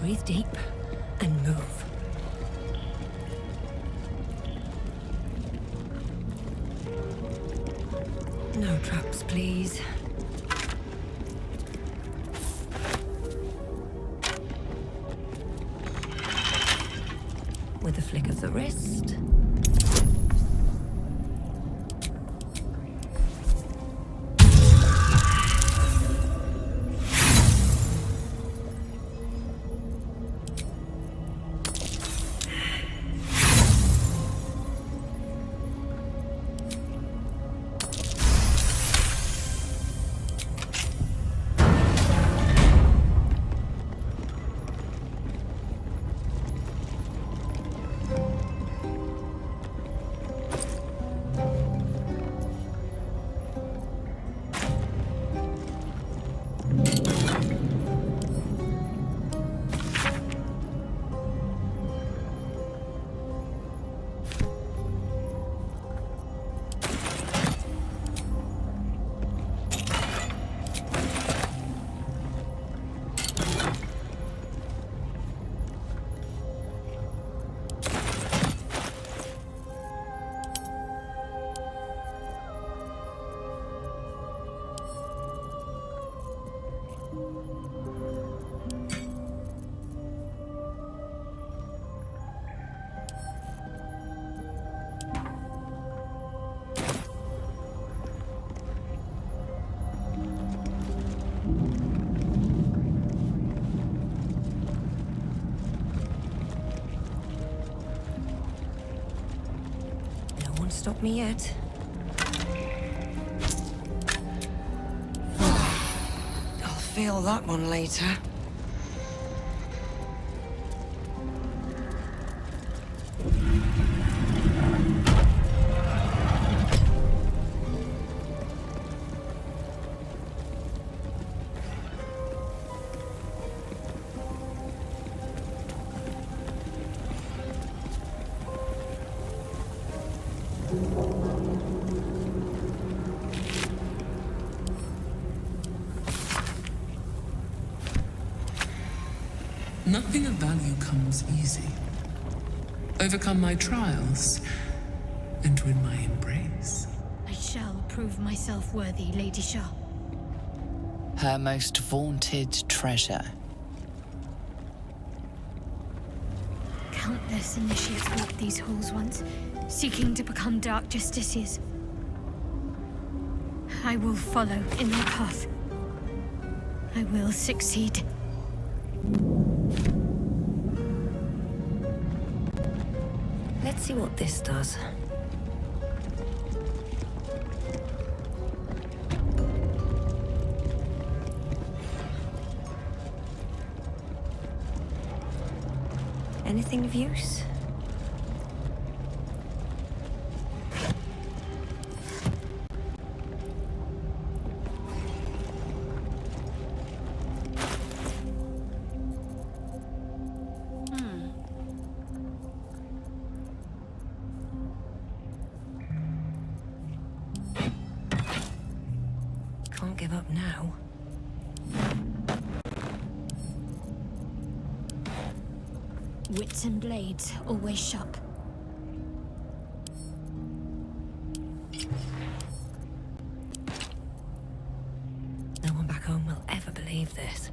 Breathe deep and move. No traps, please. With a flick of the wrist. Stop me yet. I'll feel that one later. Nothing of value comes easy. Overcome my trials, and win my embrace. I shall prove myself worthy, Lady Shah. Her most vaunted treasure. Countless initiates walked these halls once, seeking to become Dark Justiciars. I will follow in their path. I will succeed. Let's see what this does. Anything of use? Can't give up now. Wits and blades, always sharp. No one back home will ever believe this.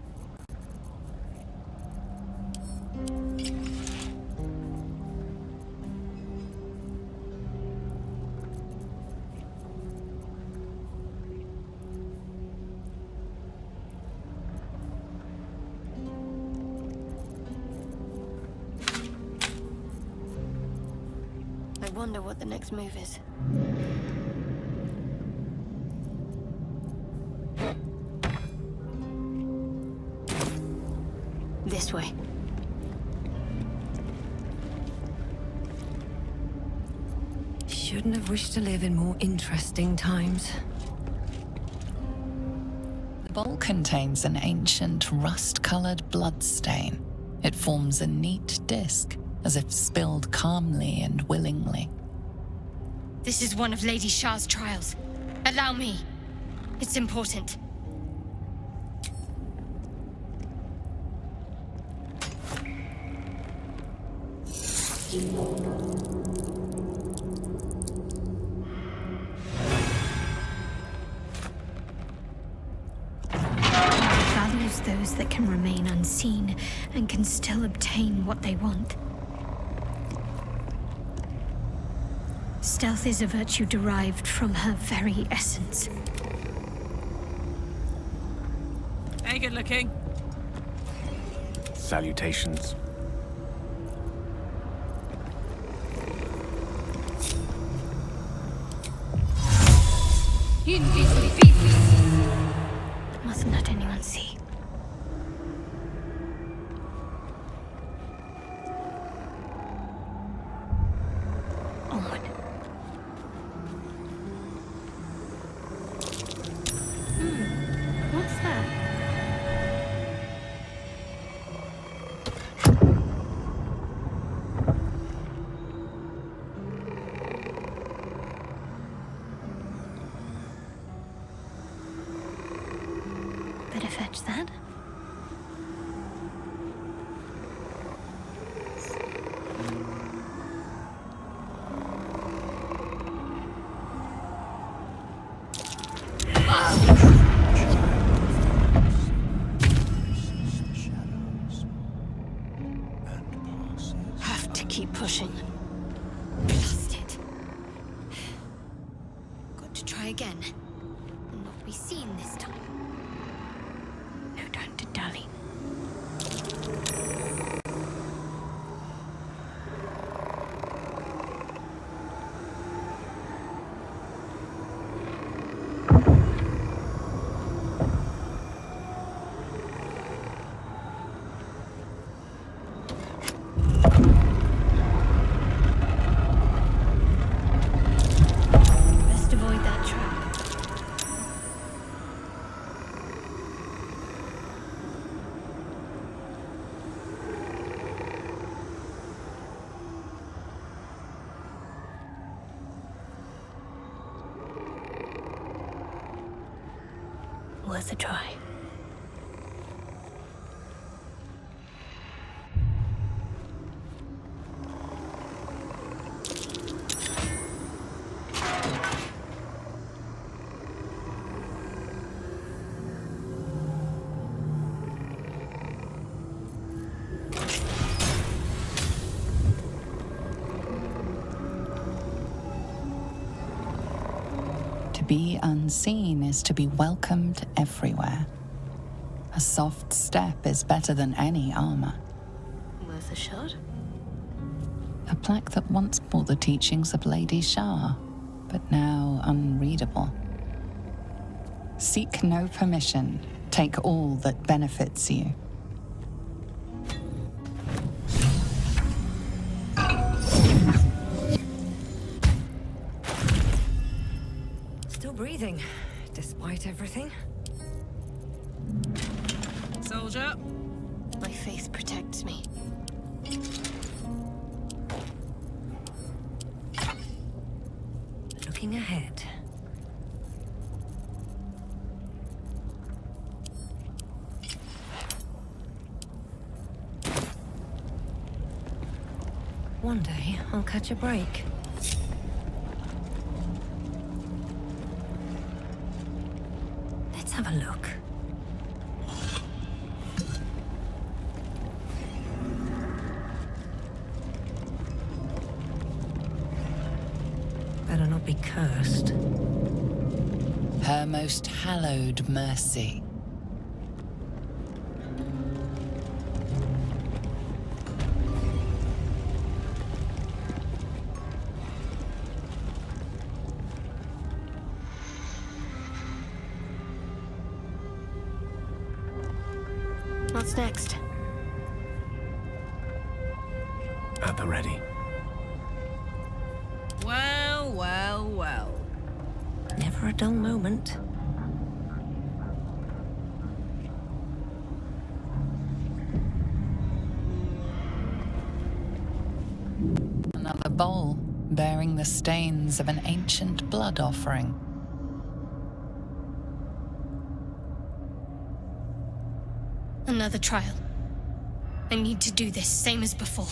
I wonder what the next move is. This way. Shouldn't have wished to live in more interesting times. The bowl contains an ancient rust-colored bloodstain. It forms a neat disc, as if spilled calmly and willingly. This is one of Lady Shah's trials. Allow me. It's important. Values those that can remain unseen and can still obtain what they want. Stealth is a virtue derived from her very essence. Very good looking. Salutations. Mustn't let anyone see. Onward. What's that? Better fetch that. Have to keep pushing. Blast it. Got to try again. And not be seen this time. No time to dally. Best avoid that trap. Worth a try. To be unseen is to be welcomed everywhere. A soft step is better than any armor. Worth a shot? A plaque that once bore the teachings of Lady Shar, but now unreadable. Seek no permission. Take all that benefits you. Still breathing, despite everything. Soldier. My faith protects me. Looking ahead. One day, I'll catch a break. Let's have a look. Better not be cursed. Her most hallowed mercy. What's next? At the ready. Well, well, well. Never a dull moment. Another bowl bearing the stains of an ancient blood offering. Another trial. I need to do this, same as before.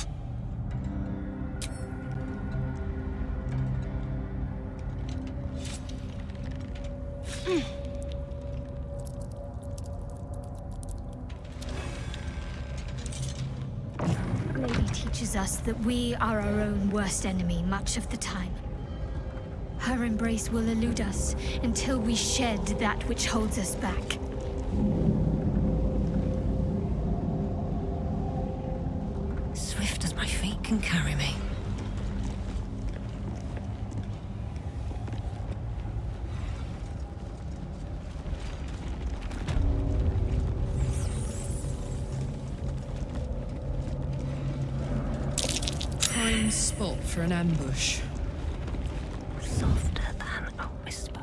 Lady teaches us that we are our own worst enemy much of the time. Her embrace will elude us until we shed that which holds us back. Swift as my feet can carry me. Prime spot for an ambush. Softer than a whisper.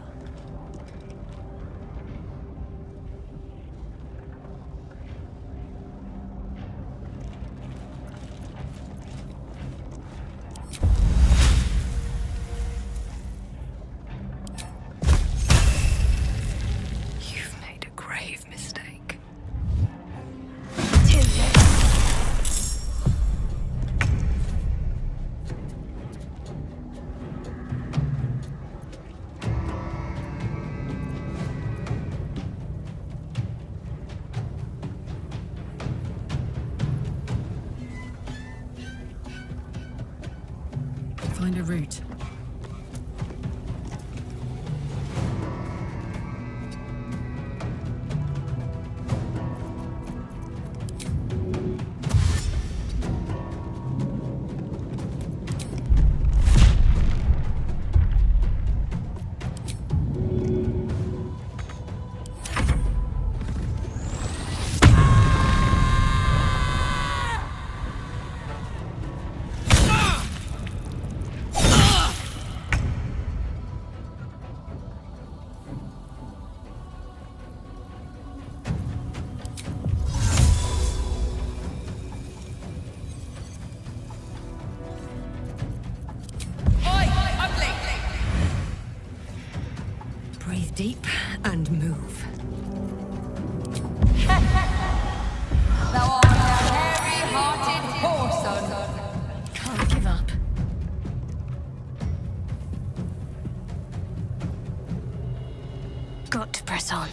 You've made a grave mistake. Find a route. Breathe deep and move. Thou art a heavy-hearted whoreson. Can't give up. Got to press on.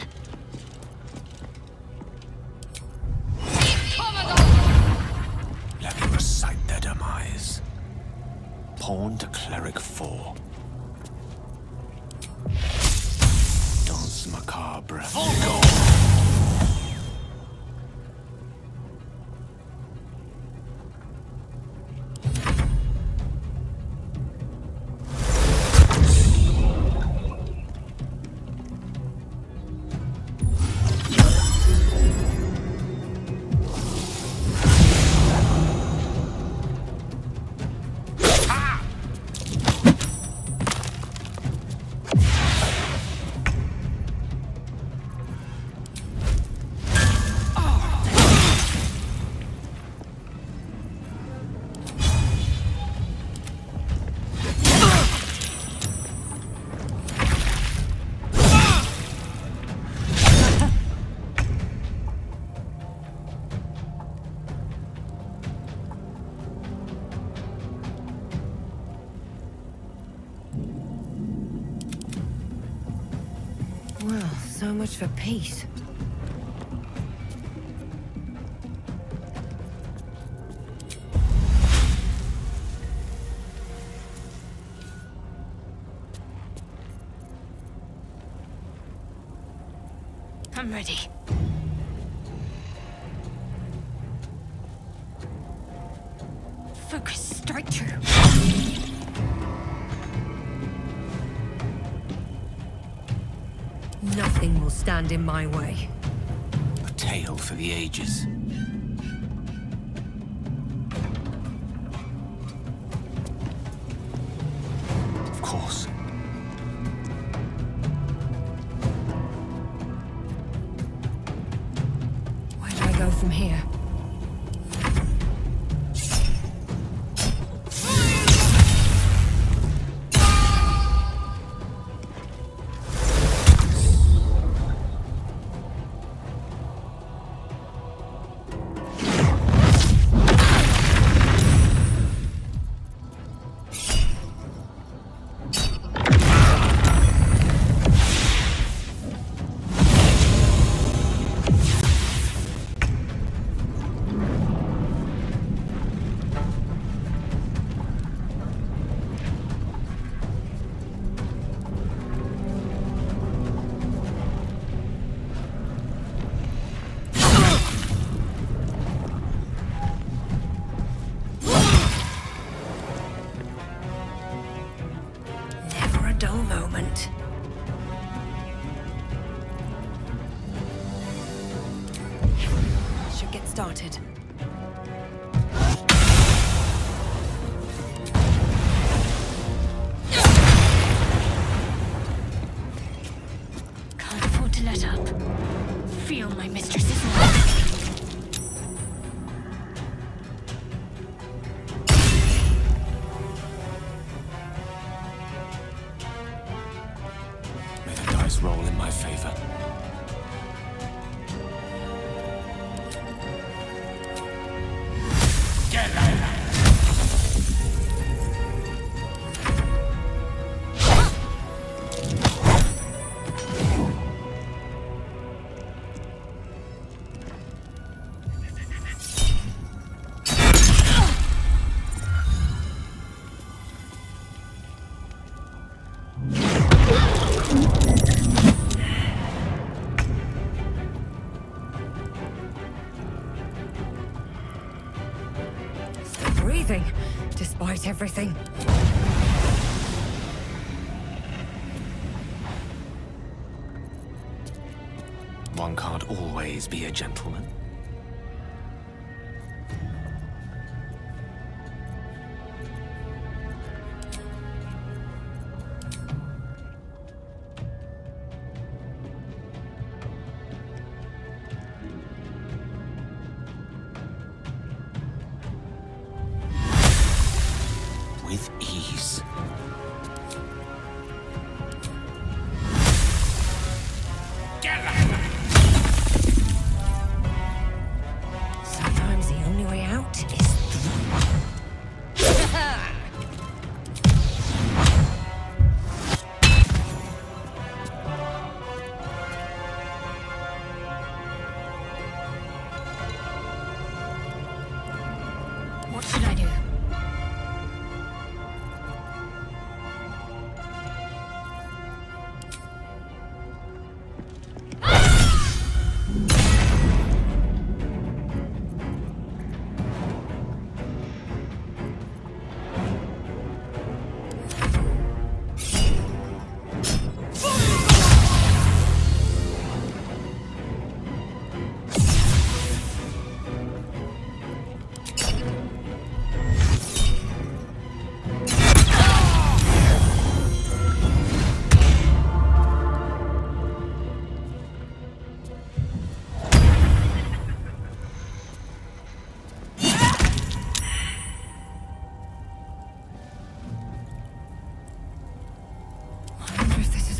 Let me recite their demise. Pawn to cleric 4. Danse macabre. Go! Well, so much for peace. I'm ready. Focus, strike through. Nothing will stand in my way. A tale for the ages. Of course. Where do I go from here? get started. Can't afford to let up. Feel my mistress's wrath. May the dice roll in my favor. Breathing, despite everything. One can't always be a gentleman. With ease. Sometimes the only way out is What should I do?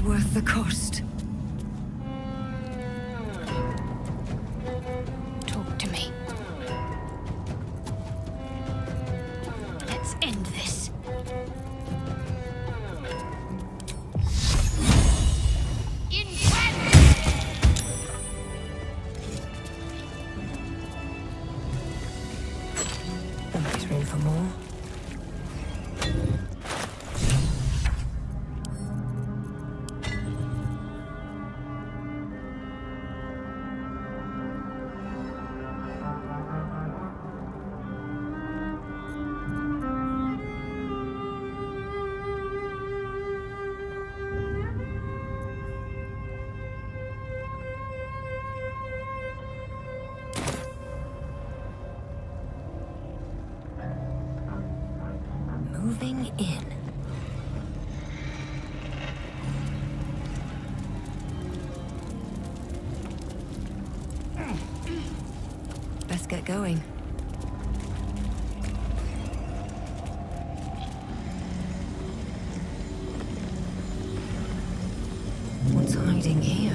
worth the cost. Talk to me. Let's end this. Always room for more. Moving in. Let's get going. What's hiding here?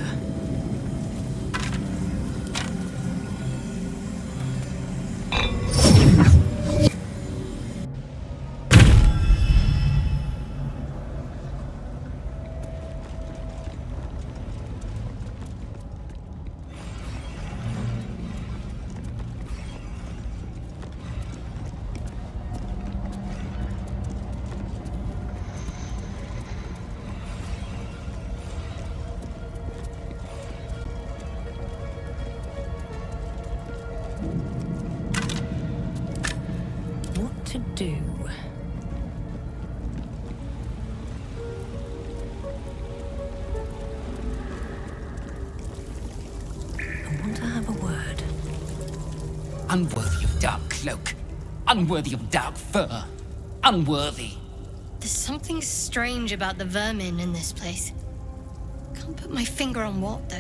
What to do? I want to have a word. Unworthy of dark cloak. Unworthy of dark fur. Unworthy. There's something strange about the vermin in this place. Can't put my finger on what, though.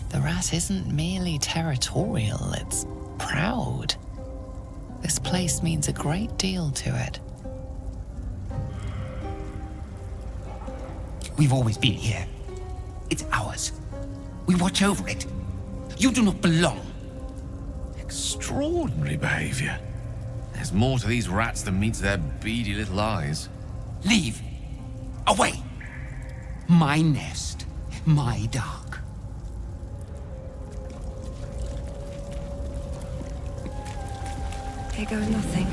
The rat isn't merely territorial, it's proud. This place means a great deal to it. We've always been here. It's ours. We watch over it. You do not belong. Extraordinary behavior. There's more to these rats than meets their beady little eyes. Leave. Away. My nest. My dark. Here goes nothing.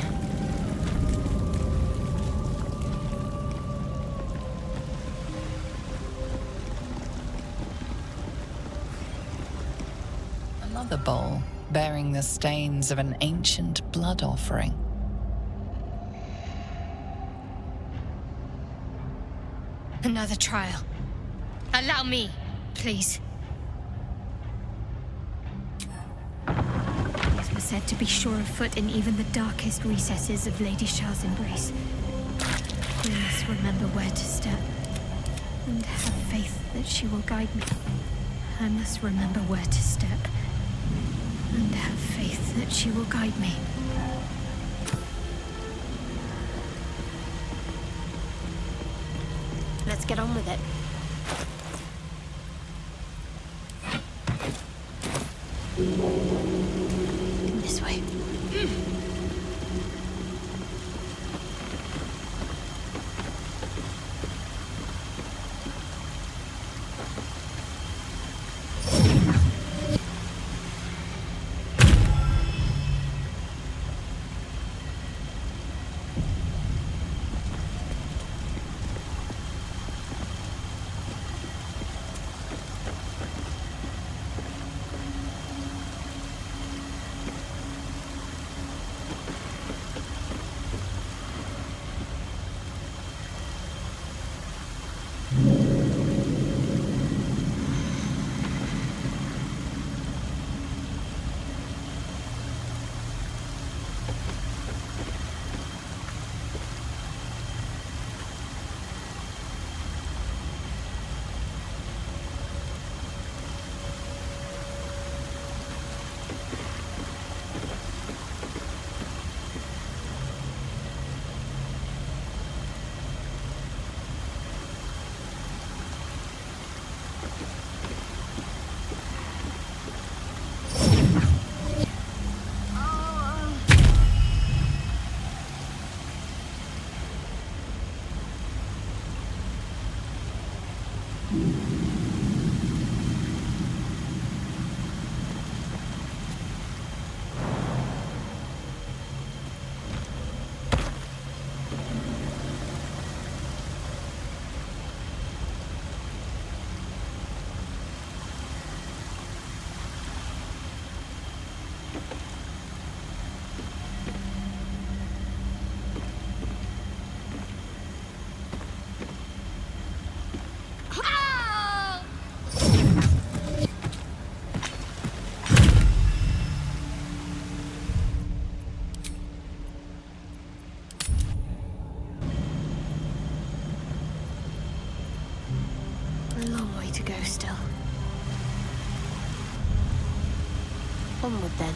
Another bowl, bearing the stains of an ancient blood offering. Another trial. Allow me, please. These were said to be sure of foot in even the darkest recesses of Lady Shah's embrace. We must remember where to step, and have faith that she will guide me. I must remember where to step, and have faith that she will guide me. Let's get on with it. This way. A long way to go still. Onward then.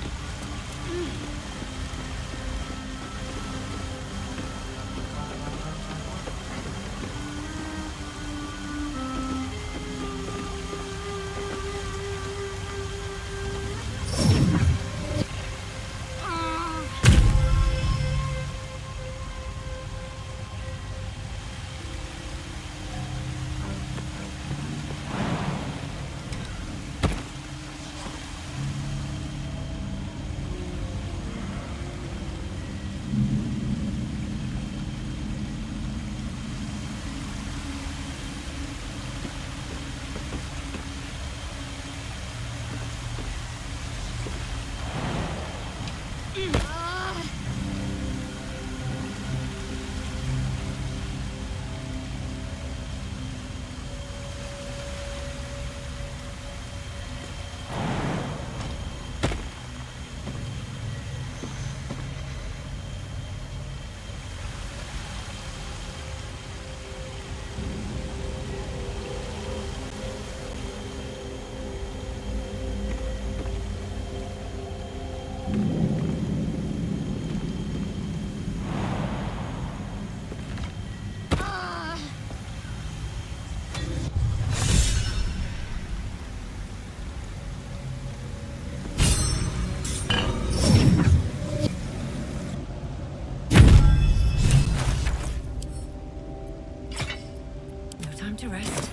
Time to rest.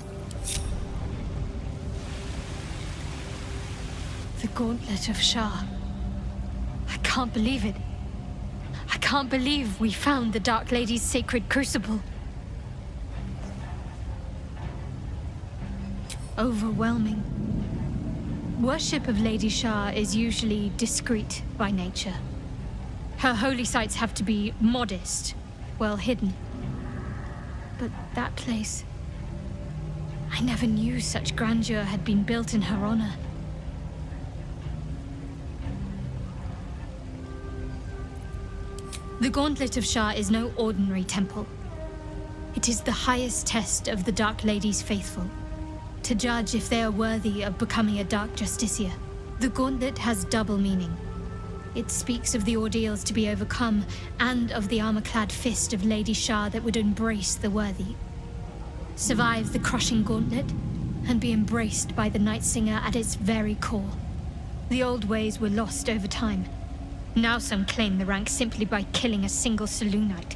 The Gauntlet of Shar. I can't believe it. I can't believe we found the Dark Lady's sacred crucible. Overwhelming. Worship of Lady Shar is usually discreet by nature. Her holy sites have to be modest, well hidden. But that place... I never knew such grandeur had been built in her honor. The Gauntlet of Shar is no ordinary temple. It is the highest test of the Dark Lady's faithful, to judge if they are worthy of becoming a Dark Justiciar. The Gauntlet has double meaning. It speaks of the ordeals to be overcome, and of the armor-clad fist of Lady Shar that would embrace the worthy. Survive the crushing gauntlet, and be embraced by the Night Singer at its very core. The old ways were lost over time. Now some claim the rank simply by killing a single Selûnite.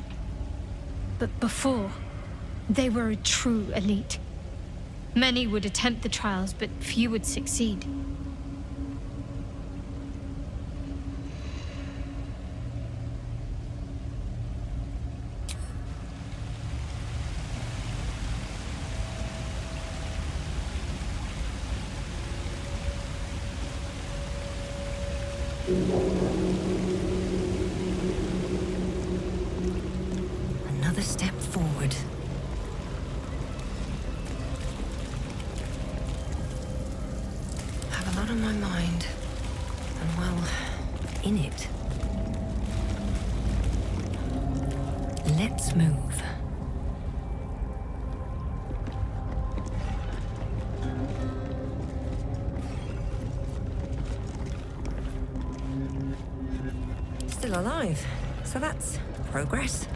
But before, they were a true elite. Many would attempt the trials, but few would succeed. Another step forward. I have a lot on my mind. And well, in it. Let's move. Still alive, so that's progress.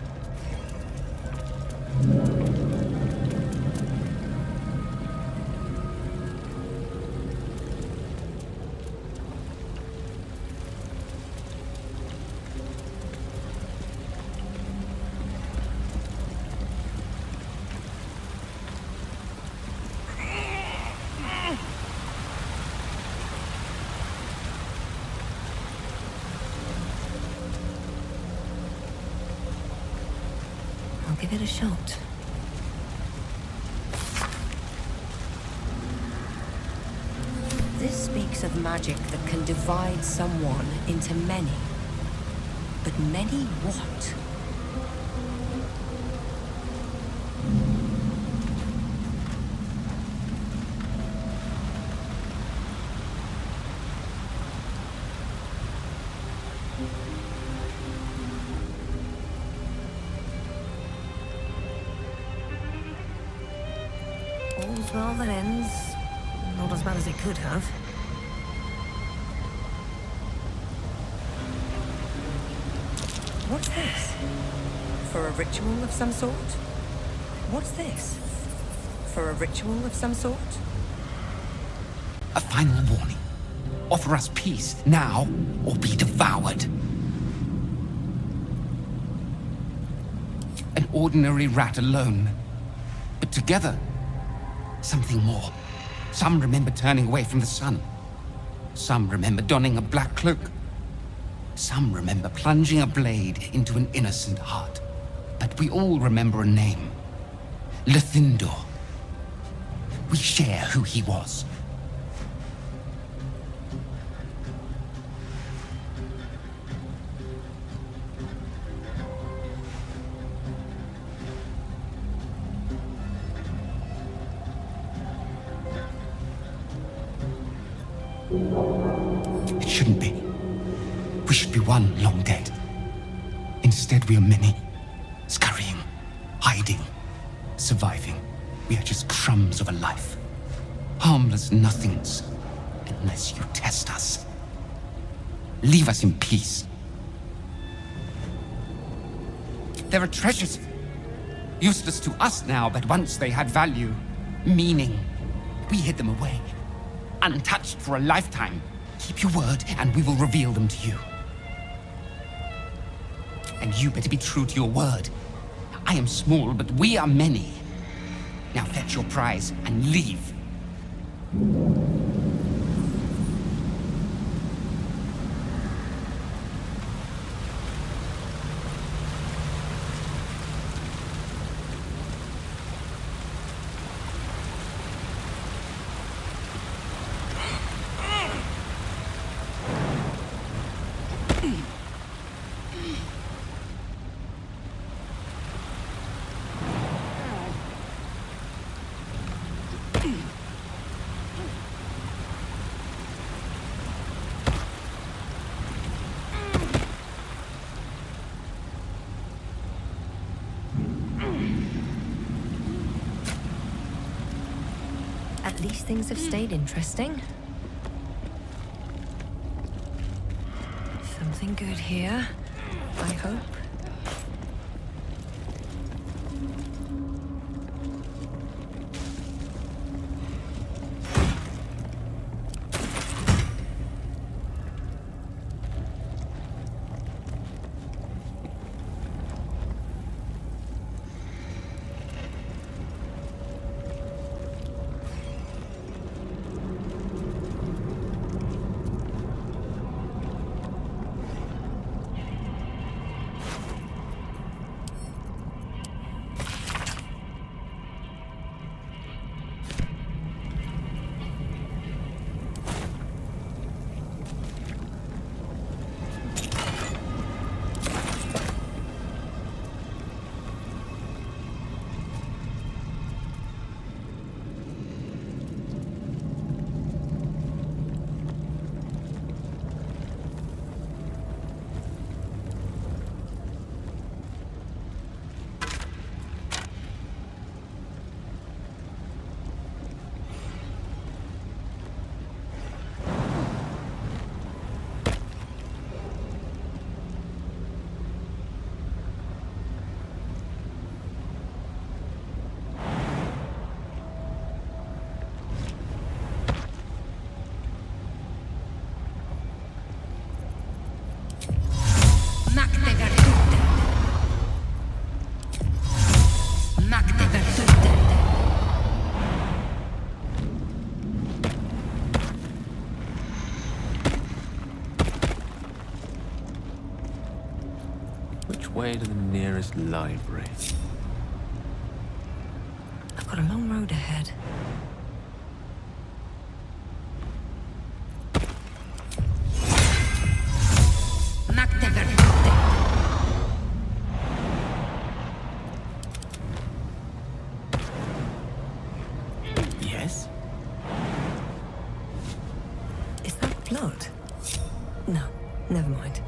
Give it a shot. This speaks of magic that can divide someone into many. But many what? All's well that ends. Not as bad as it could have. What's this? For a ritual of some sort? What's this? For a ritual of some sort? A final warning. Offer us peace now, or be devoured. An ordinary rat alone, but together, something more. Some remember turning away from the sun. Some remember donning a black cloak. Some remember plunging a blade into an innocent heart. But we all remember a name. Lithindor. We share who he was. It shouldn't be. We should be one long dead. Instead, we are many. Scurrying, hiding, surviving. We are just crumbs of a life. Harmless nothings, unless you test us. Leave us in peace. There are treasures. Useless to us now, but once they had value, meaning. We hid them away. Untouched for a lifetime. Keep your word, and we will reveal them to you. And you better be true to your word. I am small, but we are many. Now fetch your prize and leave. At least things have stayed interesting. Something good here, I hope. Way to the nearest library. I've got a long road ahead. Yes? Is that blood? No, never mind.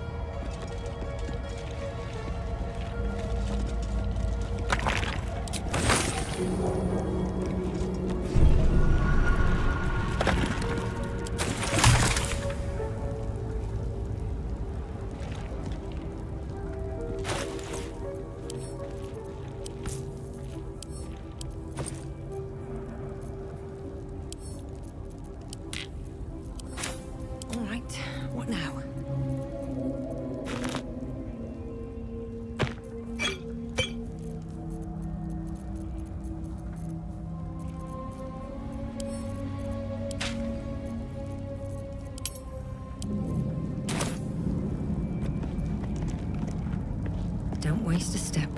Don't waste a step.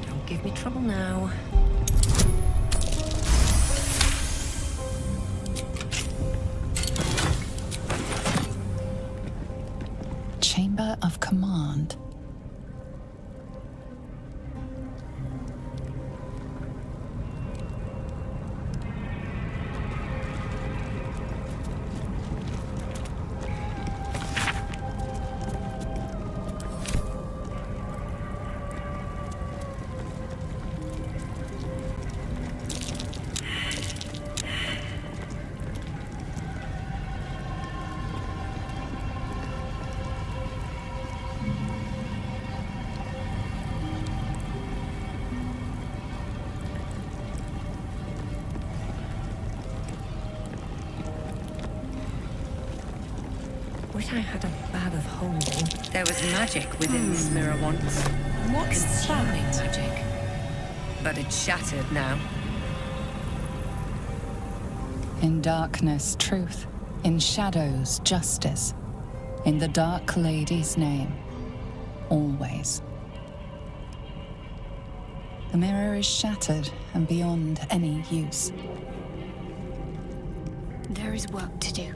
Don't give me trouble now. Chamber of Command. Wish I had a bag of holding. There was magic within this mirror once. What's Consuming magic. But it's shattered now. In darkness, truth. In shadows, justice. In the Dark Lady's name. Always. The mirror is shattered and beyond any use. There is work to do.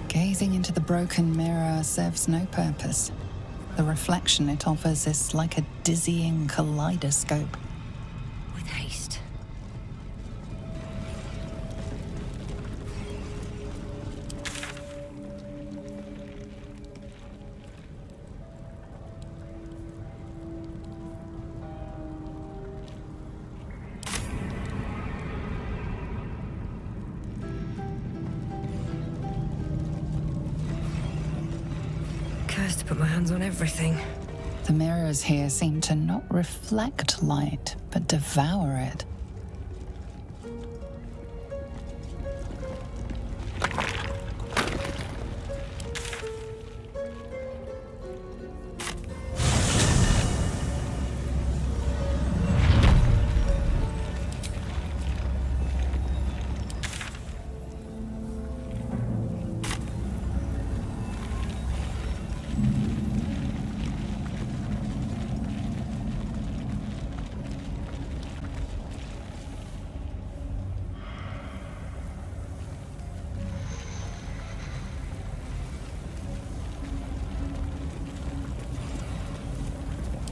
Gazing into the broken mirror serves no purpose. The reflection it offers is like a dizzying kaleidoscope. With haste. Cursed to put my hands on everything. The mirrors here seem to not reflect light, but devour it.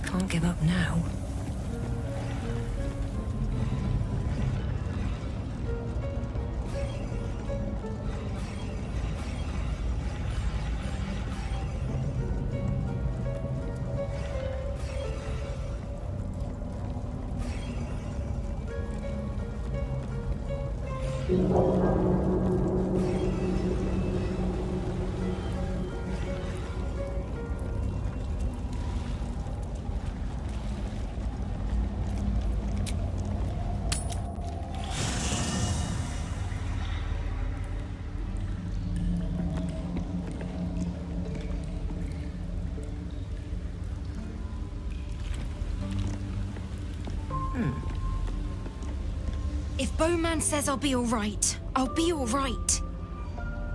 Can't give up now. If Bowman says I'll be alright, I'll be alright.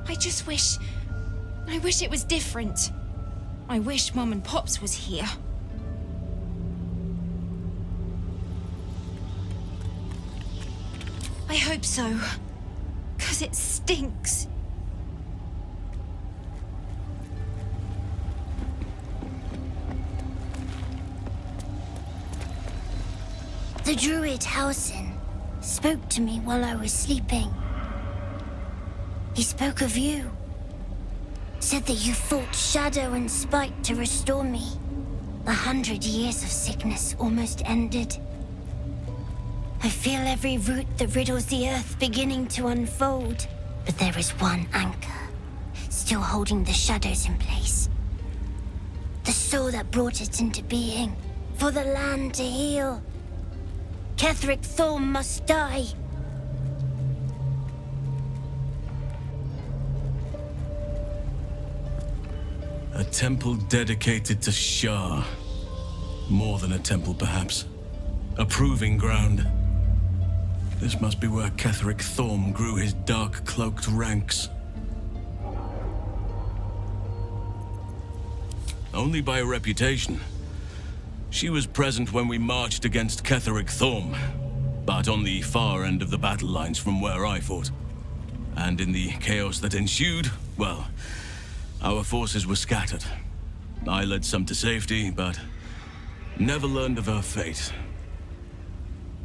I just wish it was different. I wish Mum and Pops was here. I hope so. 'Cause it stinks. The druid Halsin spoke to me while I was sleeping. He spoke of you. Said that you fought shadow and spite to restore me. 100 years of sickness almost ended. I feel every root that riddles the earth beginning to unfold. But there is one anchor, still holding the shadows in place. The soul that brought it into being, for the land to heal. Ketheric Thorm must die. A temple dedicated to Shah. More than a temple, perhaps. A proving ground. This must be where Ketheric Thorm grew his dark-cloaked ranks. Only by reputation. She was present when we marched against Ketheric Thorm, but on the far end of the battle lines from where I fought. And in the chaos that ensued, well, our forces were scattered. I led some to safety, but never learned of her fate.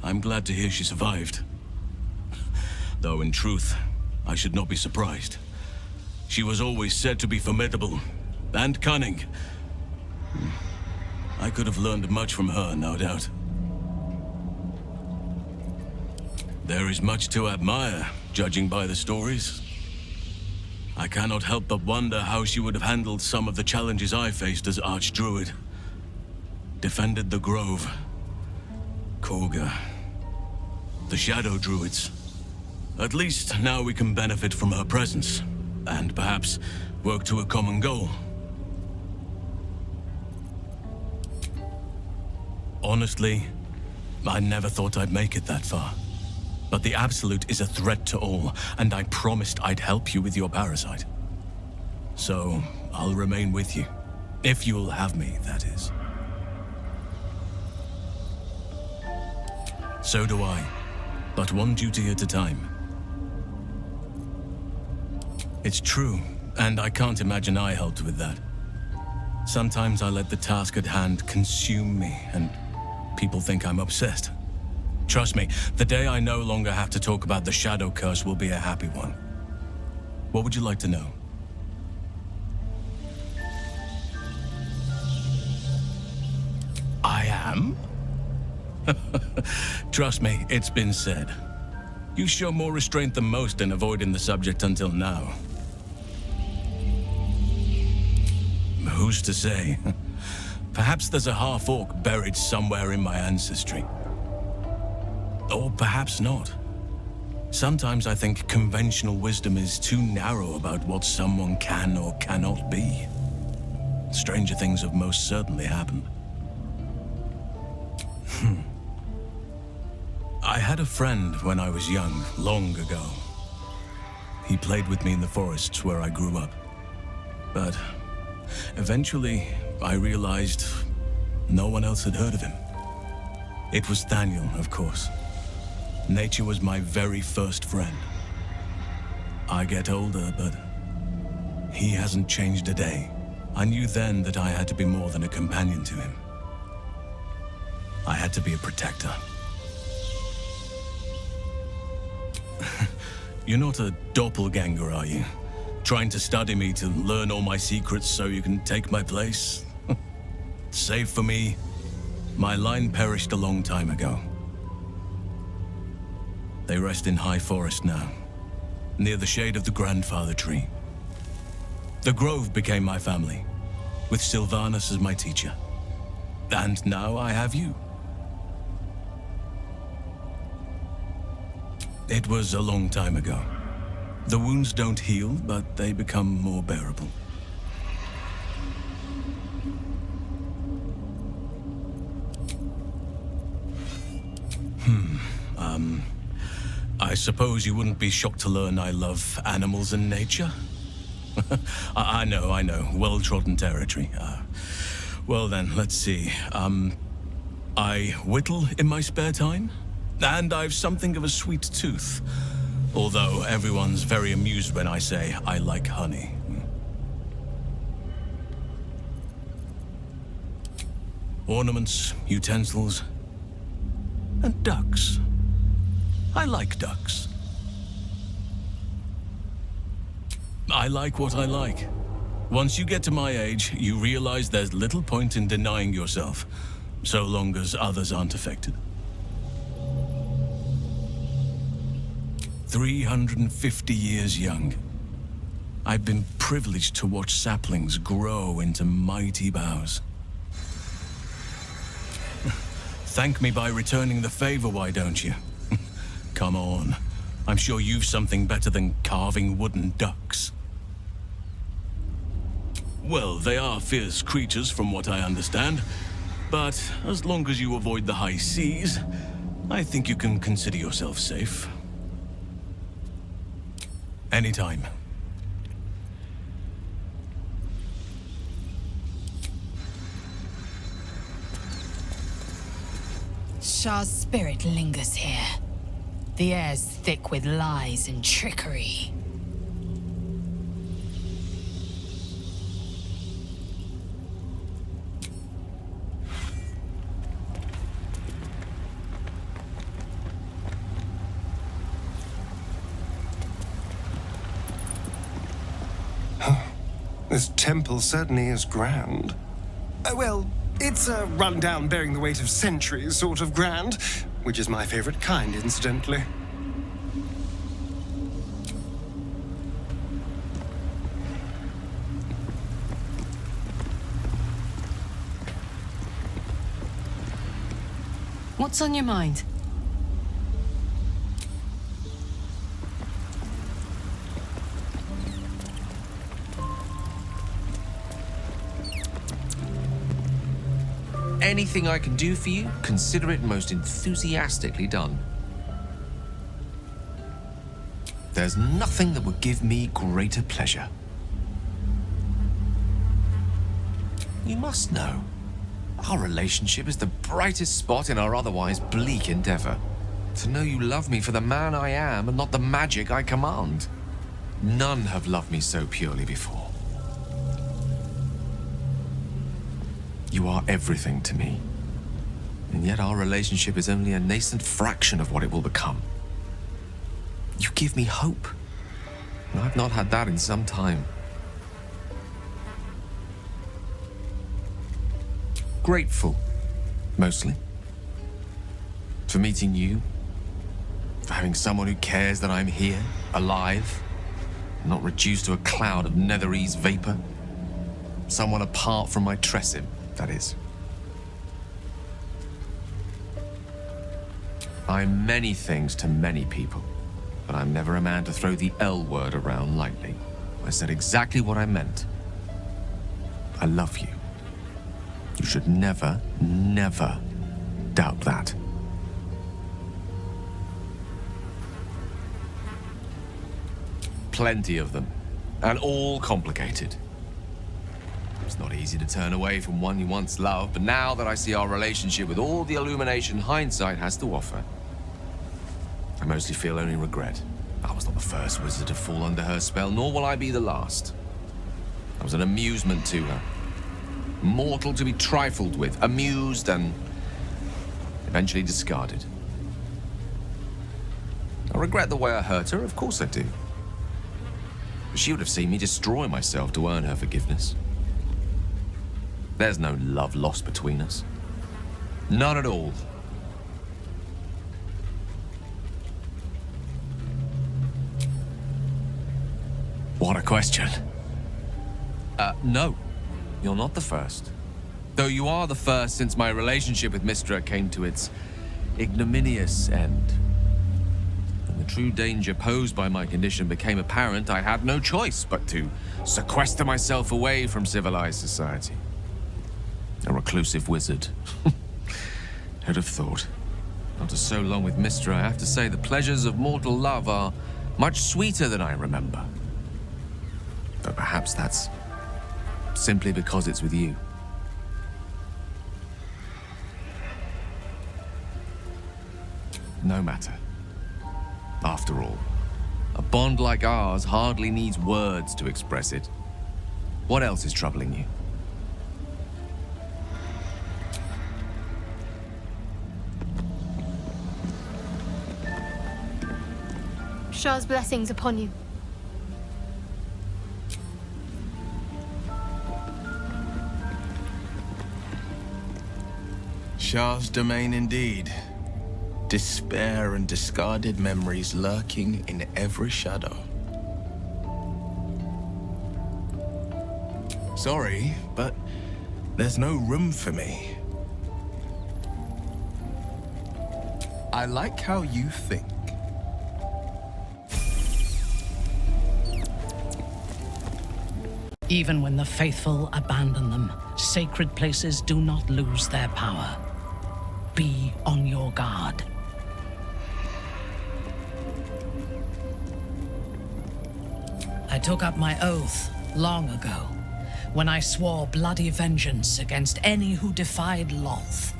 I'm glad to hear she survived. Though in truth, I should not be surprised. She was always said to be formidable and cunning. I could have learned much from her, no doubt. There is much to admire, judging by the stories. I cannot help but wonder how she would have handled some of the challenges I faced as Archdruid. Defended the Grove, Korga, the Shadow Druids. At least now we can benefit from her presence. and perhaps work to a common goal. Honestly, I never thought I'd make it that far. But the Absolute is a threat to all, and I promised I'd help you with your parasite. So, I'll remain with you. If you'll have me, that is. So do I, but one duty at a time. It's true, and I can't imagine I helped with that. Sometimes I let the task at hand consume me, and people think I'm obsessed. Trust me, the day I no longer have to talk about the Shadow Curse will be a happy one. What would you like to know? I am? Trust me, it's been said. You show more restraint than most in avoiding the subject until now. Who's to say? Perhaps there's a half-orc buried somewhere in my ancestry. Or perhaps not. Sometimes I think conventional wisdom is too narrow about what someone can or cannot be. Stranger things have most certainly happened. I had a friend when I was young, long ago. He played with me in the forests where I grew up. But eventually, I realized no one else had heard of him. It was Thaniel, of course. Nature was my very first friend. I get older, but he hasn't changed a day. I knew then that I had to be more than a companion to him. I had to be a protector. You're not a doppelganger, are you? Trying to study me to learn all my secrets so you can take my place? Save for me, my line perished a long time ago. They rest in high forest now, near the shade of the grandfather tree. The grove became my family, with Sylvanus as my teacher. And now I have you. It was a long time ago. The wounds don't heal, but they become more bearable. I suppose you wouldn't be shocked to learn I love animals and nature? I know. Well-trodden territory. Well then, let's see. I whittle in my spare time, and I've something of a sweet tooth. Although everyone's very amused when I say I like honey. Ornaments, utensils, and ducks. I like ducks. I like what I like. Once you get to my age, you realize there's little point in denying yourself, so long as others aren't affected. 350 years young. I've been privileged to watch saplings grow into mighty boughs. Thank me by returning the favor, why don't you? Come on. I'm sure you've something better than carving wooden ducks. Well, they are fierce creatures from what I understand. But as long as you avoid the high seas, I think you can consider yourself safe. Anytime. Shah's spirit lingers here. The air's thick with lies and trickery. This temple certainly is grand. Well, it's a rundown bearing the weight of centuries sort of grand, which is my favorite kind, incidentally. What's on your mind? anything I can do for you, consider it most enthusiastically done. There's nothing that would give me greater pleasure. You must know, our relationship is the brightest spot in our otherwise bleak endeavor. To know you love me for the man I am and not the magic I command. None have loved me so purely before. You are everything to me, and yet our relationship is only a nascent fraction of what it will become. You give me hope, and I've not had that in some time. Grateful, mostly, for meeting you, for having someone who cares that I'm here, alive, not reduced to a cloud of netherese vapor. Someone apart from my Tressim, that is. I'm many things to many people, but I'm never a man to throw the L word around lightly. I said exactly what I meant. I love you. You should never, never doubt that. Plenty of them, and all complicated. It's not easy to turn away from one you once loved, but now that I see our relationship with all the illumination hindsight has to offer, I mostly feel only regret. I was not the first wizard to fall under her spell, nor will I be the last. I was an amusement to her. Mortal to be trifled with, amused and eventually discarded. I regret the way I hurt her, of course I do. But she would have seen me destroy myself to earn her forgiveness. There's no love lost between us. None at all. What a question. No. You're not the first. Though you are the first since my relationship with Mystra came to its ignominious end. When the true danger posed by my condition became apparent, I had no choice but to sequester myself away from civilized society. A reclusive wizard. Who'd have thought? After so long with Mystra, I have to say the pleasures of mortal love are much sweeter than I remember. But perhaps that's simply because it's with you. No matter. After all, a bond like ours hardly needs words to express it. What else is troubling you? Shah's blessings upon you. Shah's domain indeed. Despair and discarded memories lurking in every shadow. Sorry, but there's no room for me. I like how you think. Even when the faithful abandon them, sacred places do not lose their power. Be on your guard. I took up my oath long ago, when I swore bloody vengeance against any who defied Lolth.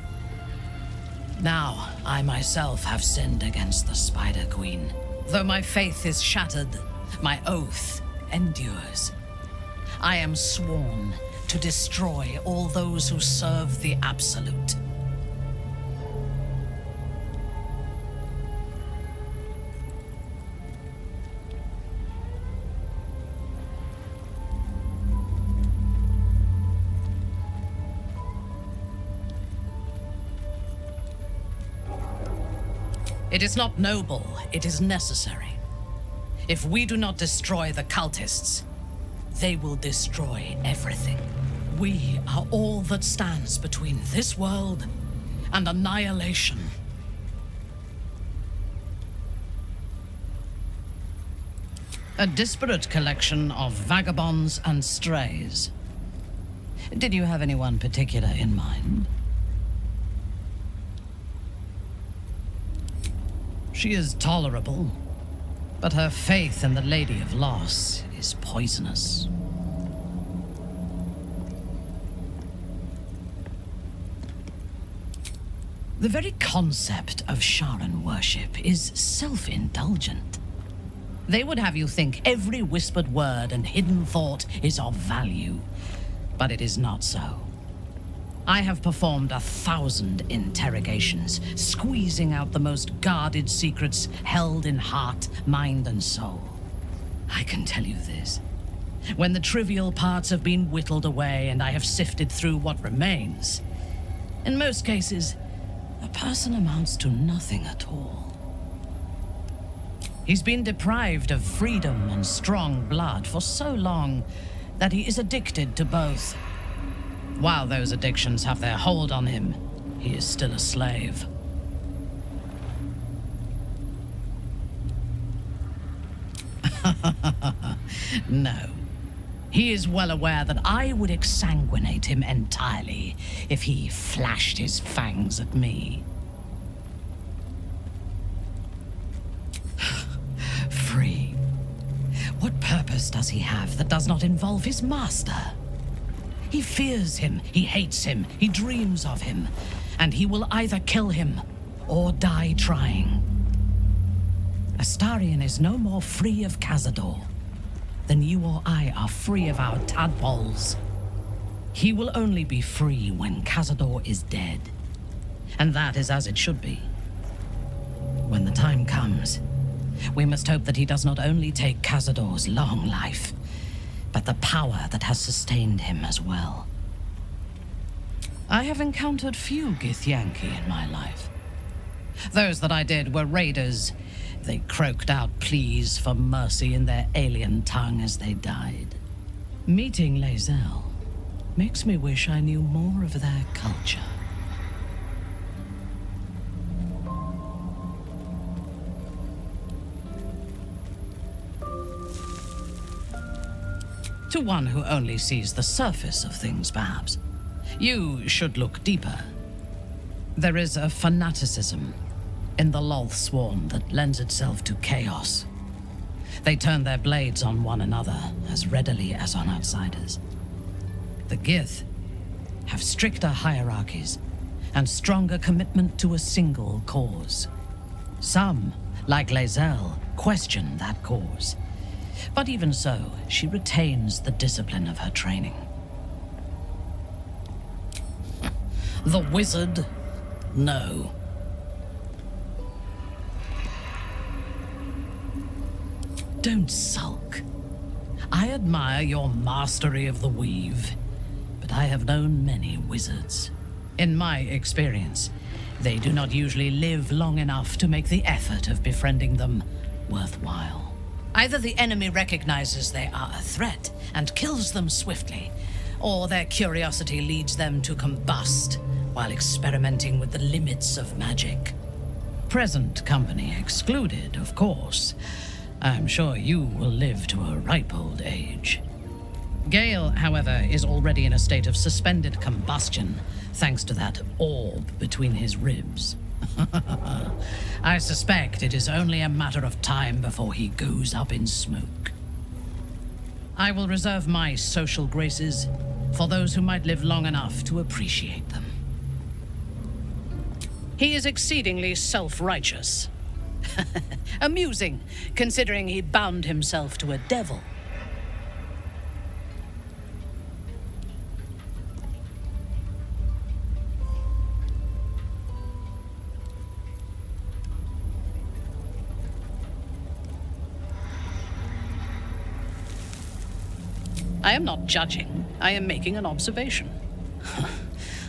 Now, I myself have sinned against the Spider Queen. Though my faith is shattered, my oath endures. I am sworn to destroy all those who serve the Absolute. It is not noble, it is necessary. If we do not destroy the cultists, they will destroy everything. We are all that stands between this world and annihilation. A disparate collection of vagabonds and strays. Did you have anyone particular in mind? She is tolerable, but her faith in the Lady of Loss is poisonous. The very concept of Sharan worship is self-indulgent. They would have you think every whispered word and hidden thought is of value, but it is not so. I have performed 1,000 interrogations, squeezing out the most guarded secrets held in heart, mind, and soul. I can tell you this. When the trivial parts have been whittled away and I have sifted through what remains, in most cases, a person amounts to nothing at all. He's been deprived of freedom and strong blood for so long that he is addicted to both. While those addictions have their hold on him, he is still a slave. No. He is well aware that I would exsanguinate him entirely if he flashed his fangs at me. Free. What purpose does he have that does not involve his master? He fears him, he hates him, he dreams of him, and he will either kill him or die trying. Astarion is no more free of Cazador than you or I are free of our tadpoles. He will only be free when Cazador is dead, and that is as it should be. When the time comes, we must hope that he does not only take Cazador's long life, but the power that has sustained him as well. I have encountered few Githyanki in my life. Those that I did were raiders. They croaked out pleas for mercy in their alien tongue as they died. Meeting Lae'zel makes me wish I knew more of their culture. To one who only sees the surface of things, perhaps, you should look deeper. There is a fanaticism in the Lothsworn that lends itself to chaos. They turn their blades on one another as readily as on outsiders. The Gith have stricter hierarchies and stronger commitment to a single cause. Some, like Lae'zel, question that cause. But even so, she retains the discipline of her training. The wizard? No. Don't sulk. I admire your mastery of the weave, but I have known many wizards. In my experience, they do not usually live long enough to make the effort of befriending them worthwhile. Either the enemy recognizes they are a threat and kills them swiftly, or their curiosity leads them to combust while experimenting with the limits of magic. Present company excluded, of course. I'm sure you will live to a ripe old age. Gale, however, is already in a state of suspended combustion, thanks to that orb between his ribs. I suspect it is only a matter of time before he goes up in smoke. I will reserve my social graces for those who might live long enough to appreciate them. He is exceedingly self-righteous. Amusing, considering he bound himself to a devil. I am not judging. I am making an observation.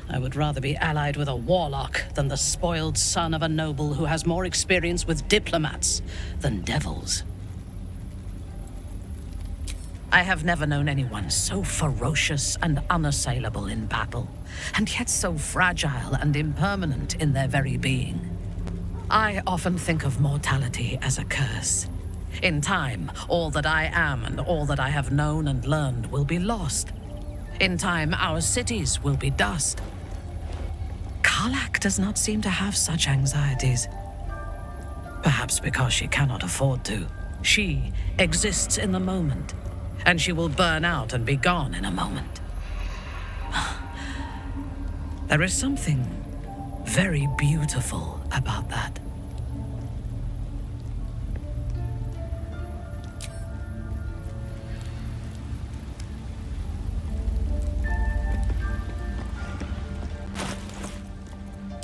I would rather be allied with a warlock than the spoiled son of a noble who has more experience with diplomats than devils. I have never known anyone so ferocious and unassailable in battle, and yet so fragile and impermanent in their very being. I often think of mortality as a curse. In time, all that I am and all that I have known and learned will be lost. In time, our cities will be dust. Karlach does not seem to have such anxieties. Perhaps because she cannot afford to. She exists in the moment, and she will burn out and be gone in a moment. There is something very beautiful about that.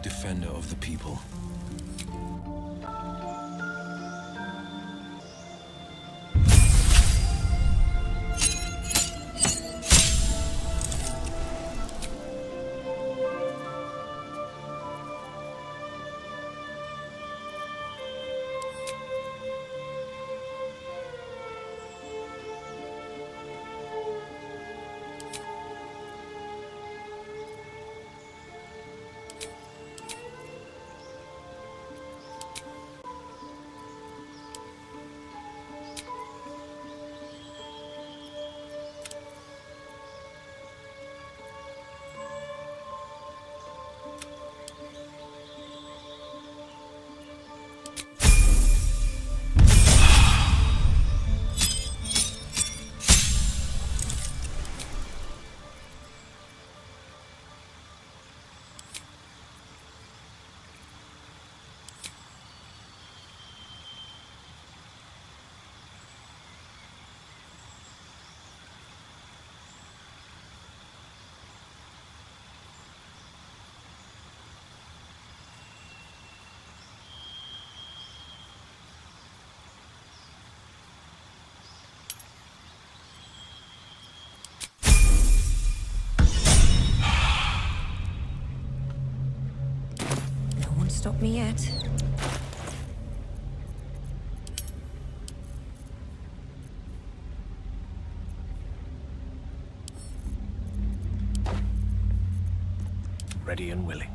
Defender of the people. Stop me yet. Ready and willing.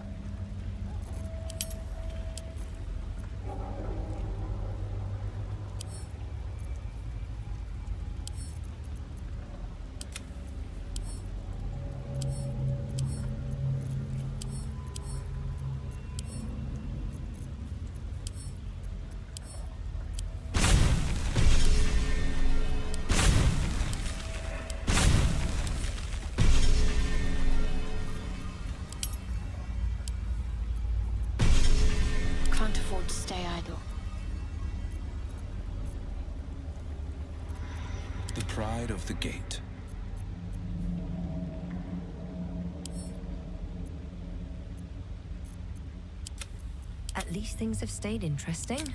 Can't afford to stay idle. The pride of the gate. At least things have stayed interesting.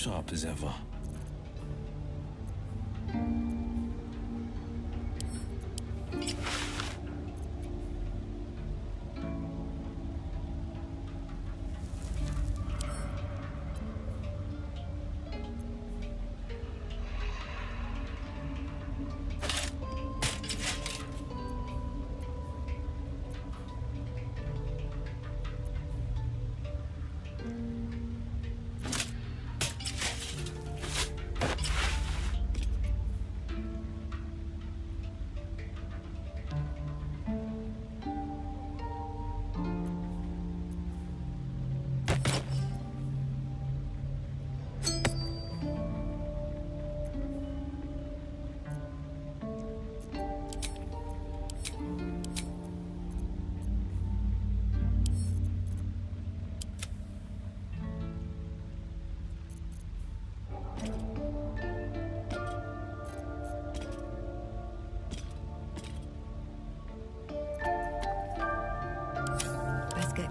sharp as ever.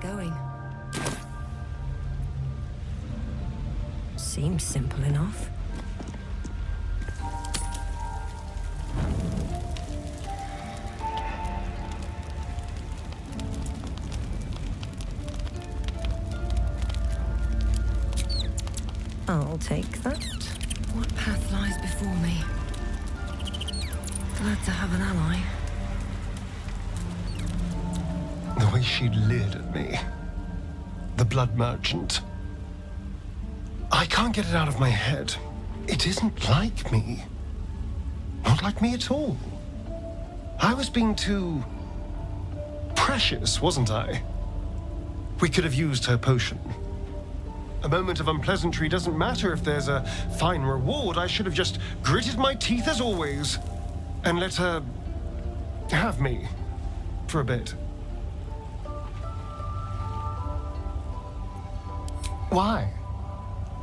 Going. Seems simple enough. I'll take that. What path lies before me? Glad to have an ally. The way she leered at me. The blood merchant. I can't get it out of my head. It isn't like me. Not like me at all. I was being too precious, wasn't I? We could have used her potion. A moment of unpleasantry doesn't matter if there's a fine reward. I should have just gritted my teeth as always and let her have me for a bit. Why?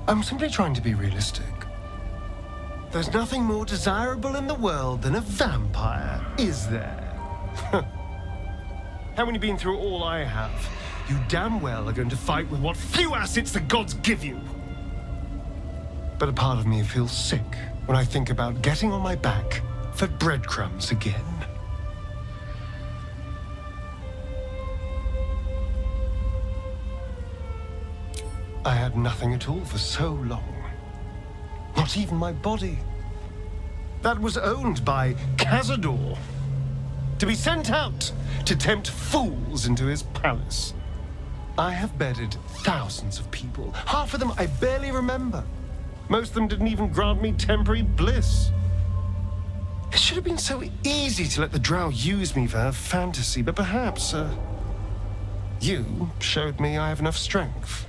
I'm simply trying to be realistic. There's nothing more desirable in the world than a vampire, is there? Haven't you been through all I have? You damn well are going to fight with what few assets the gods give you. But a part of me feels sick when I think about getting on my back for breadcrumbs again. I had nothing at all for so long. Not even my body. That was owned by Cazador. To be sent out to tempt fools into his palace. I have bedded thousands of people. Half of them I barely remember. Most of them didn't even grant me temporary bliss. It should have been so easy to let the drow use me for her fantasy, but perhaps, you showed me I have enough strength.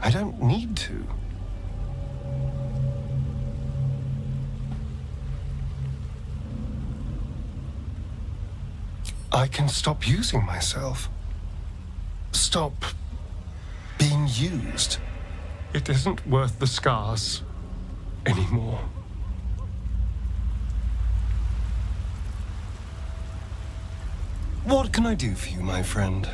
I don't need to. I can stop using myself. Stop being used. It isn't worth the scars anymore. What can I do for you, my friend?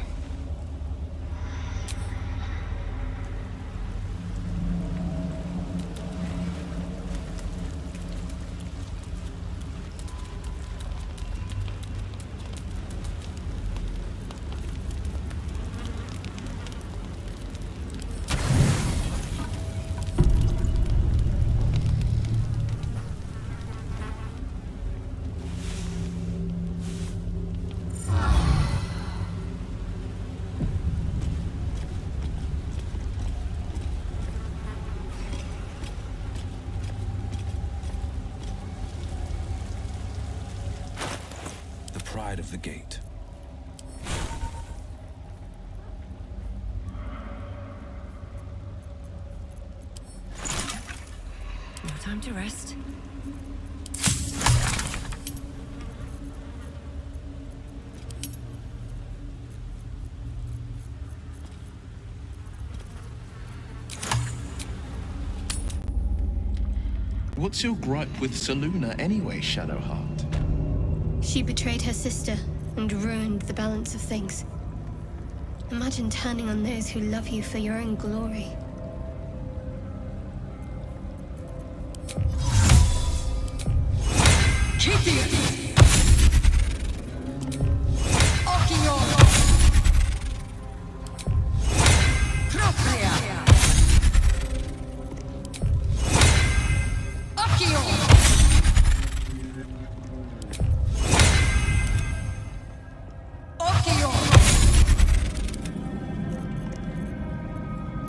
Of the gate. No time to rest. What's your gripe with Saluna anyway, Shadowheart? She betrayed her sister and ruined the balance of things. Imagine turning on those who love you for your own glory.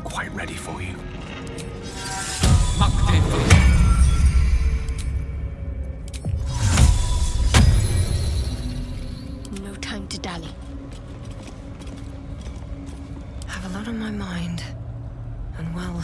Quite ready for you. No time to dally. Have a lot on my mind. And well,